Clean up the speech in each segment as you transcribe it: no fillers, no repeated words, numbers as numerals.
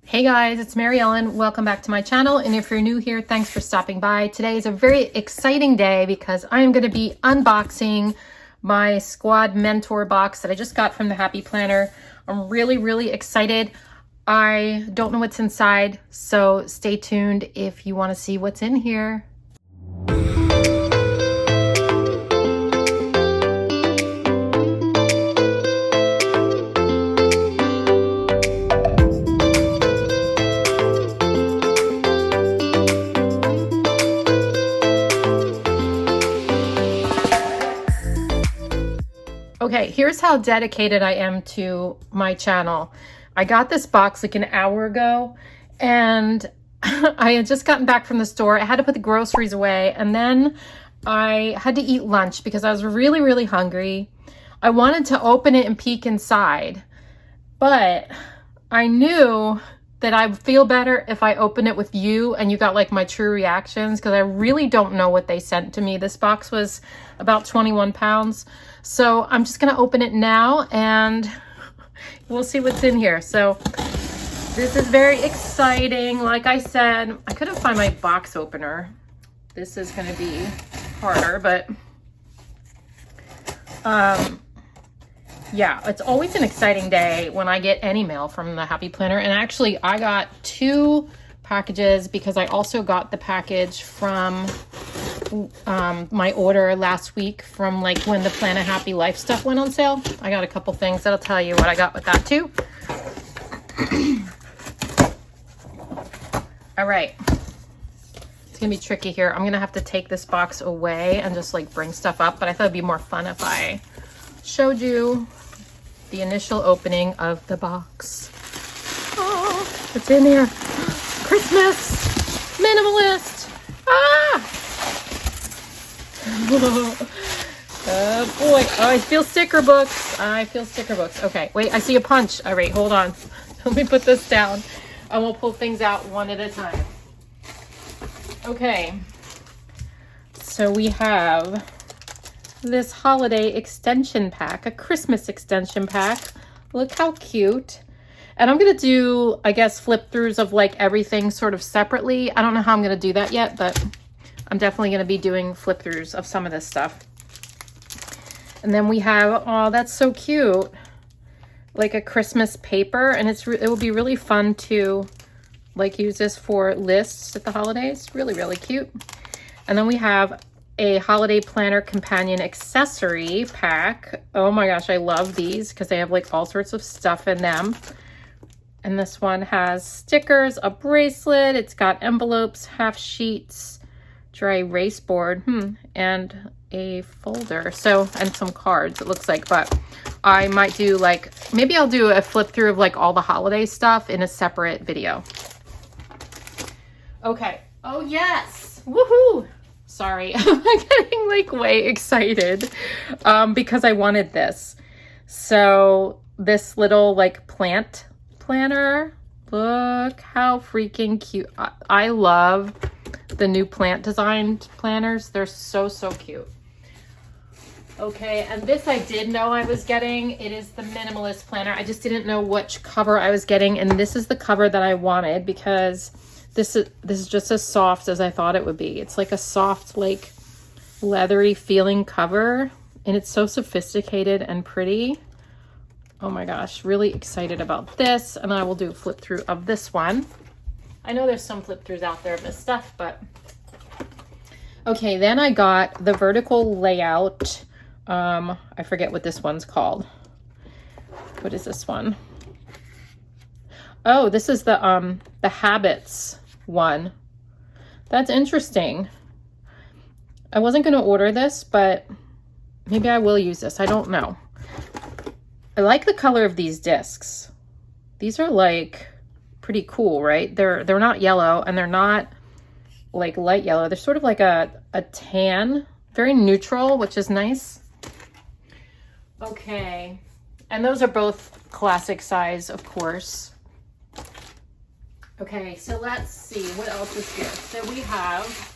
Hey guys, it's Mary Ellen. Welcome back to my channel. And if you're new here, thanks for stopping by. Today is a very exciting day because I am going to be unboxing my Squad Mentor box that I just got from the Happy Planner. I'm really excited. I don't know what's inside, so stay tuned if you want to see what's in here. Okay, here's how dedicated I am to my channel. I got this box like an hour ago and I had just gotten back from the store. I had to put the groceries away and then I had to eat lunch because I was really hungry. I wanted to open it and peek inside, but I knew that I would feel better if I opened it with you and you got like my true reactions because I really don't know what they sent to me. This box was about 21 pounds. So I'm just gonna open it now and we'll see what's in here. So this is very exciting. Like I said, I couldn't find my box opener. This is gonna be harder, but yeah, it's always an exciting day when I get any mail from the Happy Planner. And actually I got 2 packages because I also got the package from my order last week from like when the Plan a Happy Life stuff went on sale. I got a couple things that'll tell you what I got with that too. All right, it's gonna be tricky here. I'm gonna have to take this box away and just like bring stuff up, but I thought it'd be more fun if I showed you the initial opening of the box. Oh, what's in here? Christmas minimalist. Ah! Oh boy. Oh, I feel sticker books. Okay, wait, I see a punch. All right, hold on. Let me put this down. I will pull things out one at a time. Okay. So we have this holiday extension pack, a Christmas extension pack. Look how cute. And I'm going to do, I guess, flip throughs of like everything sort of separately. I don't know how I'm going to do that yet, but I'm definitely going to be doing flip throughs of some of this stuff. And then we have, oh, that's so cute. Like a Christmas paper. And it will be really fun to like use this for lists at the holidays. Really cute. And then we have a holiday planner companion accessory pack. Oh my gosh, I love these because they have like all sorts of stuff in them. And this one has stickers, a bracelet, it's got envelopes, half sheets, dry erase board, and a folder. So, and some cards it looks like, but I might do like, maybe I'll do a flip through of like all the holiday stuff in a separate video. Okay, oh yes, woohoo! Sorry, I'm getting like way excited because I wanted this. So this little like plant planner, look how freaking cute. I love the new plant designed planners. They're so cute. Okay, and this I did know I was getting. It is the minimalist planner. I just didn't know which cover I was getting, and this is the cover that I wanted because this is just as soft as I thought it would be. It's like a soft, like leathery feeling cover, and it's so sophisticated and pretty. Oh my gosh, really excited about this. And I will do a flip through of this one. I know there's some flip throughs out there of this stuff, but okay, then I got the vertical layout. I forget what this one's called. What is this one? Oh, this is the habits one. That's interesting. I wasn't going to order this, but maybe I will use this. I don't know. I like the color of these discs. These are like pretty cool, right? They're not yellow and they're not like light yellow. They're sort of like a tan, very neutral, which is nice. Okay. And those are both classic size, of course. Okay, so let's see what else is here. So we have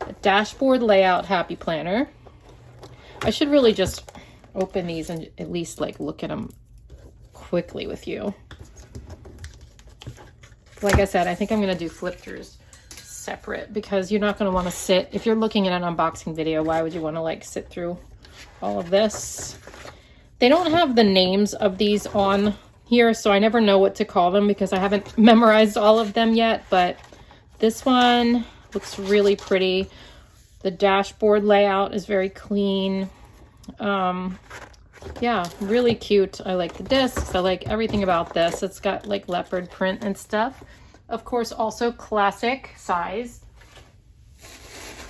a dashboard layout happy planner. I should really just open these and at least like look at them quickly with you. Like I said, I think I'm going to do flip throughs separate because you're not going to want to sit. If you're looking at an unboxing video, why would you want to like sit through all of this? They don't have the names of these on here, so I never know what to call them because I haven't memorized all of them yet, but this one looks really pretty. The dashboard layout is very clean. Yeah, really cute. I like the discs. I like everything about this. It's got like leopard print and stuff. Of course, also classic size.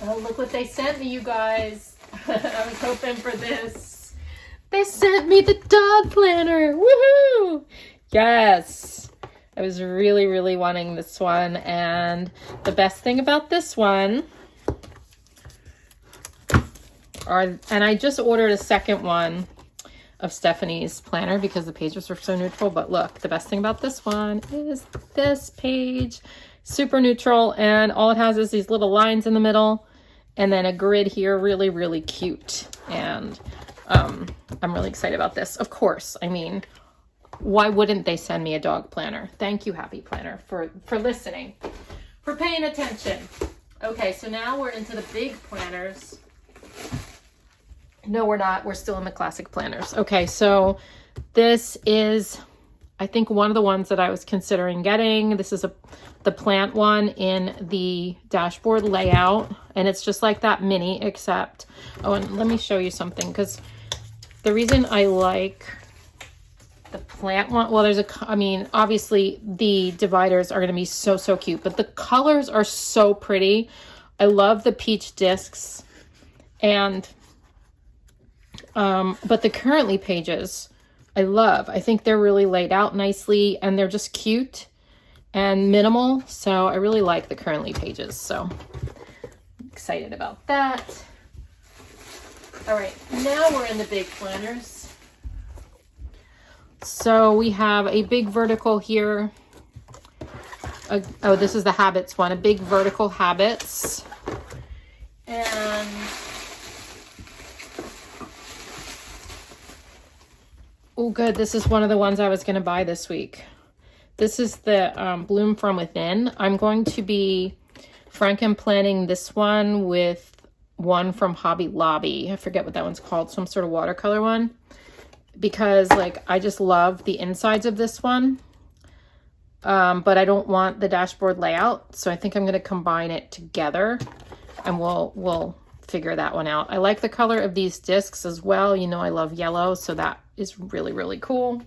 Oh, look what they sent me, you guys. I was hoping for this. They sent me the dog planner. Woohoo! Yes. I was really, really wanting this one. And the best thing about this one and I just ordered a second one of Stephanie's planner because the pages were so neutral. But look, the best thing about this one is this page. Super neutral, and all it has is these little lines in the middle and then a grid here. Really, really cute. And I'm really excited about this. Of course, I mean, why wouldn't they send me a dog planner? Thank you, Happy Planner, for listening, for paying attention. Okay, so now we're into the big planners. No, we're not. We're still in the classic planners. Okay, so this is, I think, one of the ones that I was considering getting. This is the plant one in the dashboard layout, and it's just like that mini, except, oh, and let me show you something, because the reason I like the plant one, well, I mean, obviously the dividers are going to be so, so cute, but the colors are so pretty. I love the peach discs, and but the currently pages I love. I think they're really laid out nicely, and they're just cute and minimal, so I really like the currently pages, so I'm excited about that. All right, now we're in the big planners. So we have a big vertical here. Oh, this is the habits one, a big vertical habits. And oh, good. This is one of the ones I was going to buy this week. This is the Bloom From Within. I'm going to be franken-planning this one with one from Hobby Lobby. I forget what that one's called. Some sort of watercolor one. Because, like, I just love the insides of this one. But I don't want the dashboard layout. So I think I'm going to combine it together. And we'll figure that one out. I like the color of these discs as well. You know, I love yellow. So that is really, really cool.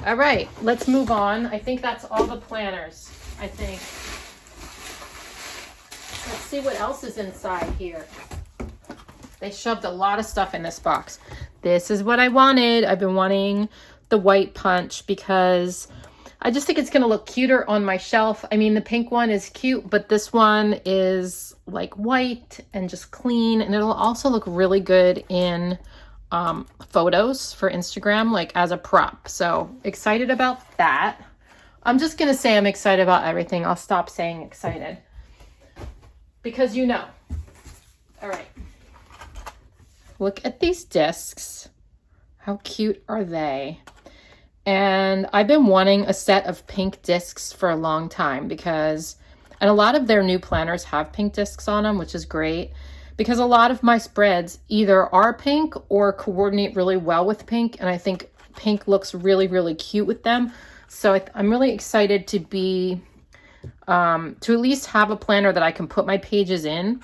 All right, let's move on. I think that's all the planners, I think. Let's see what else is inside here. They shoved a lot of stuff in this box. This is what I wanted. I've been wanting the white punch because I just think it's going to look cuter on my shelf. I mean, the pink one is cute, but this one is like white and just clean, and it'll also look really good in photos for Instagram, like as a prop. So excited about that. I'm just gonna say I'm excited about everything. I'll stop saying excited because you know. All right, look at these discs. How cute are they? And I've been wanting a set of pink discs for a long time because, and a lot of their new planners have pink discs on them, which is great. Because a lot of my spreads either are pink or coordinate really well with pink. And I think pink looks really, really cute with them. So I'm really excited to be, to at least have a planner that I can put my pages in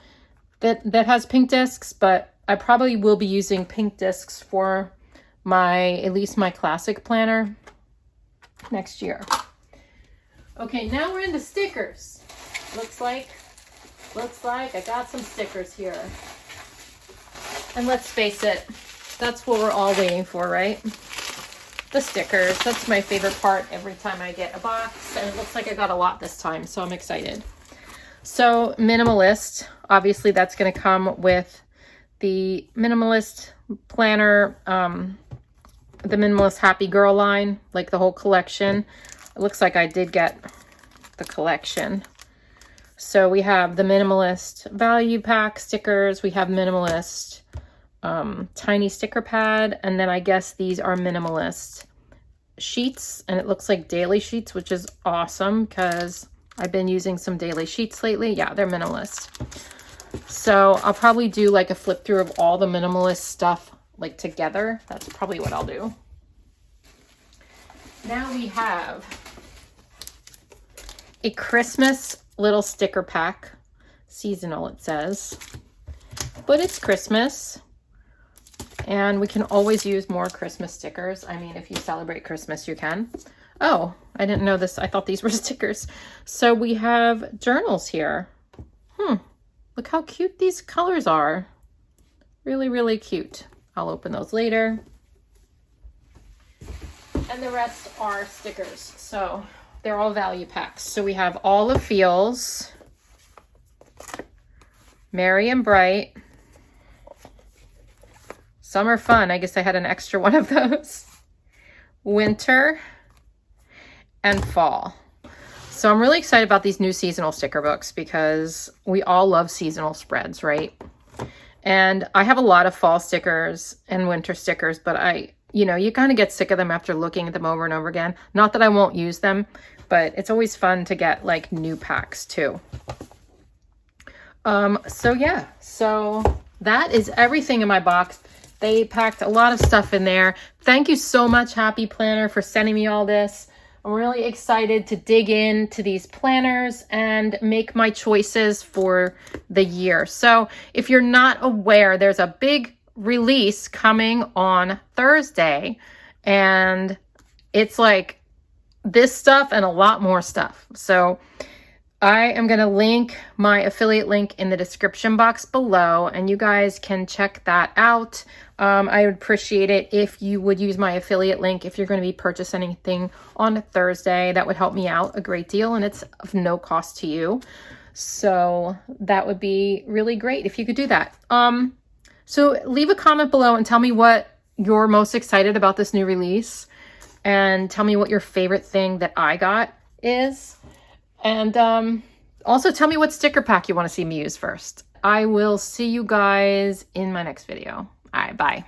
that has pink discs. But I probably will be using pink discs for at least my classic planner next year. Okay, now we're into stickers. Looks like I got some stickers here. And let's face it, that's what we're all waiting for, right? The stickers. That's my favorite part every time I get a box. And it looks like I got a lot this time, so I'm excited. So, minimalist. Obviously, that's going to come with the minimalist planner, the minimalist happy girl line, like the whole collection. It looks like I did get the collection. So we have the minimalist value pack stickers. We have minimalist tiny sticker pad. And then I guess these are minimalist sheets, and it looks like daily sheets, which is awesome because I've been using some daily sheets lately. Yeah, they're minimalist. So I'll probably do like a flip through of all the minimalist stuff like together. That's probably what I'll do. Now we have a Christmas little sticker pack. Seasonal, it says. But it's Christmas. And we can always use more Christmas stickers. I mean, if you celebrate Christmas, you can. Oh, I didn't know this. I thought these were stickers. So we have journals here. Look how cute these colors are. Really, really cute. I'll open those later. And the rest are stickers. So they're all value packs. So we have All the Feels, Merry and Bright, Summer Fun. I guess I had an extra one of those. Winter and Fall. So I'm really excited about these new seasonal sticker books because we all love seasonal spreads, right? And I have a lot of fall stickers and winter stickers, but you kind of get sick of them after looking at them over and over again. Not that I won't use them, but it's always fun to get like new packs too. So yeah, so that is everything in my box. They packed a lot of stuff in there. Thank you so much, Happy Planner, for sending me all this. I'm really excited to dig into these planners and make my choices for the year. So if you're not aware, there's a big release coming on Thursday, and it's like this stuff and a lot more stuff. So I am going to link my affiliate link in the description box below, and you guys can check that out. I would appreciate it if you would use my affiliate link if you're going to be purchasing anything on Thursday. That would help me out a great deal, and it's of no cost to you. So that would be really great if you could do that. So leave a comment below and tell me what you're most excited about this new release, and tell me what your favorite thing that I got is. And also tell me what sticker pack you want to see me use first. I will see you guys in my next video. All right, bye.